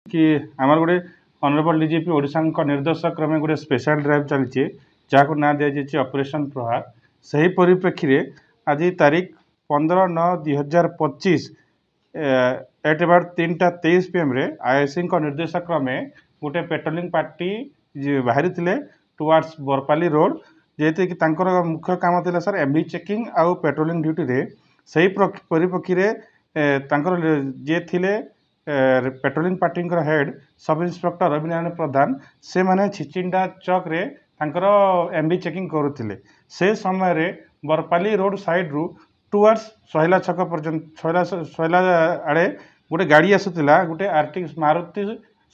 कि आमर गोटे ऑनरेबल डीजीपी ओडिशा निर्देश क्रमे गोटे स्पेशल ड्राइव चलती जहाँ ना दि जाए ऑपरेशन प्रहार से ही परिप्रेक्षी में आज तारीख 15/9/2025 एट अबाउट 3:23 PM आईआईसी निर्देश क्रमे गोटे पेट्रोलिंग पार्टी बाहरी थे टुवर्ड्स बरपाली रोड जेहेतु कि मुख्य काम था सर एमवी चेकिंग आउ पेट्रोलिंग ड्यूटी रे सही परिप्रेक्षी में जे थिले patrolling party head sub inspector Ravinarayan Pradhan से माने छिचिंडा चौक रे एमवी चेकिंग करुले से समय रे बरपाली रोड साइड रु टुवर्ड्स सोहला छक पर्यटन सोहला आड़े गोटे गाड़ी आसूला गोटे मारुति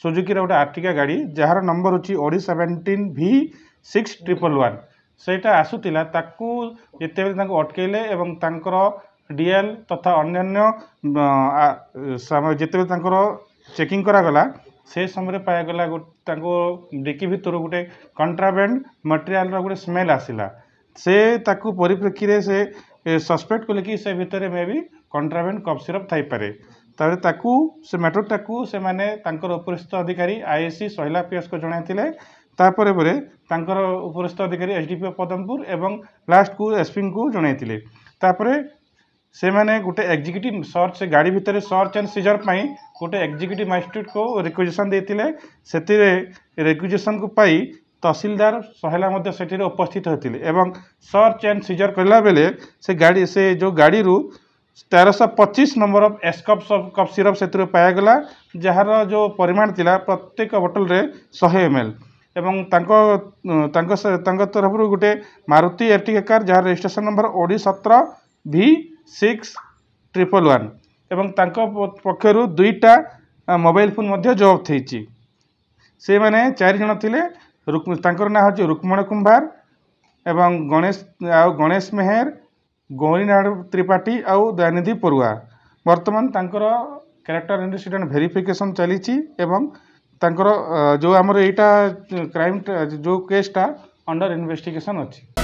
सुजुकी गोटे आर्टिका गाड़ी जार नंबर होची ओडी 17V6111 सेटा आसूला जिते अटकेले एवं डीएल तथा अन्य जिते चेकिंग करागला से समय पागला डिक्की भितर गोटे कंट्राबैंड मटेरियल गोटे स्मेल आसला से परिप्रेक्षी में से सस्पेक्ट कले कि से भितर मे भी कंट्राबैंड कफ सिरप थी पारे से मैटरटाकू से माने उपरिस्थ अधिकारी आईएससी सोहला पीएस को जनाइले तापर उपरिस्थ अधिकारी एसडीपीओ पदमपुर एवं लास्ट को एसपी को जनाइले से माने गोटे एग्जीक्यूटिव सर्च से गाड़ी भितर सर्च एंड सीजर पाई गोटे एग्जीक्यूटिव मजिस्ट्रेट को रिक्वेजिशन देते से रिक्वेजिशन को पाई तहसीलदार सोहला से उपस्थित होते एवं सर्च एंड सीजर करला बेले से गाड़ी से जो गाड़ी रू 1325 नंबर ऑफ एस्कप कफ सिरप से पागला जार जो परिमाण थिला प्रत्येक बोतल रे 100 ml एवं तरफ गोटे मारुति एर्टिगा कार जार रजिस्ट्रेशन नंबर ओडी 17V6111 एवं पक्षर 2टा मोबाइल फोन जब्त होती से माने 4 जन थिले ना हूँ रुक्मण कुंभार एवं गणेश मेहर गौरीनाथ त्रिपाठी आउ दयानिधि परुआ वर्तमान कैरेक्टर एंटीसीडेंट वेरिफिकेशन चली एवं जो आमर यहाँ क्राइम जो केसटा अंडर इन्वेस्टिगेशन अच्छी।